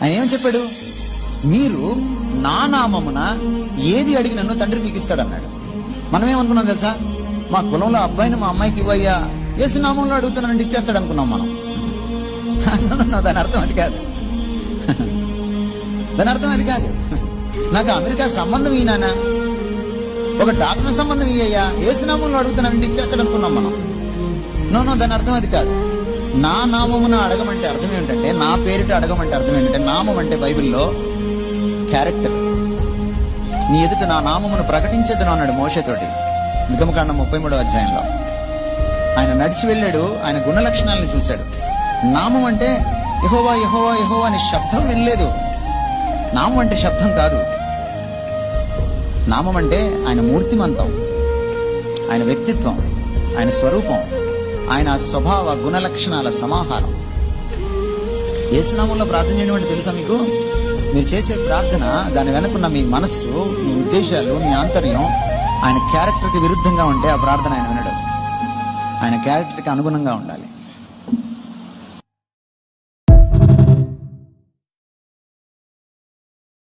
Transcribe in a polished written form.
ఆయన ఏమని చెప్పాడు? మీరు నా నామమున ఏది అడిగి నన్ను తండ్రి మీకు ఇస్తాడన్నాడు. మనం ఏమనుకున్నాం తెలుసా? మా కులంలో అబ్బాయిని మా అమ్మాయికి ఇవ్వయ్యా, యేసు నామంలో అడుగుతున్నానంటే ఇచ్చేస్తాడు అనుకున్నాం మనం. దాని అర్థం అది కాదు. దాని అర్థం అది కాదు. నాకు అమెరికా సంబంధం ఈయన, ఒక డాక్టర్ సంబంధం ఇయ్యయ్యా, యేసు నామంలో అడుగుతున్నానంటే ఇచ్చేస్తాడు అనుకున్నాం మనం. నో, దాని అర్థం అది కాదు. నా నామమున అడగమంటే అర్థం ఏంటంటే, నా పేరిట అడగమంటే అర్థం ఏంటంటే, నామం అంటే బైబిల్లో క్యారెక్టర్. నీ ఎదుట నా నామమును ప్రకటించేద్దును అన్నాడు మోషేతోటి, నిర్గమకాండం 33వ అధ్యాయంలో. ఆయన నడిచి వెళ్ళాడు, ఆయన గుణ లక్షణాలను చూశాడు. నామం అంటే యెహోవా యెహోవా యెహోవా అనే శబ్దం వినలేదు. నామం అంటే శబ్దం కాదు. నామం అంటే ఆయన మూర్తిమంతం, ఆయన వ్యక్తిత్వం, ఆయన స్వరూపం, ఆయన స్వభావ గుణ లక్షణాల సమాహారం. యేసునామంలో ప్రార్థన చేయడం అంటే తెలుసా మీకు? మీరు చేసే ప్రార్థన, దాని వెనుకున్న మీ మనస్సు, మీ ఉద్దేశాలు, మీ ఆంతర్యం ఆయన క్యారెక్టర్కి విరుద్ధంగా ఉంటే ఆ ప్రార్థన ఆయన వినడు. ఆయన క్యారెక్టర్కి అనుగుణంగా ఉండాలి.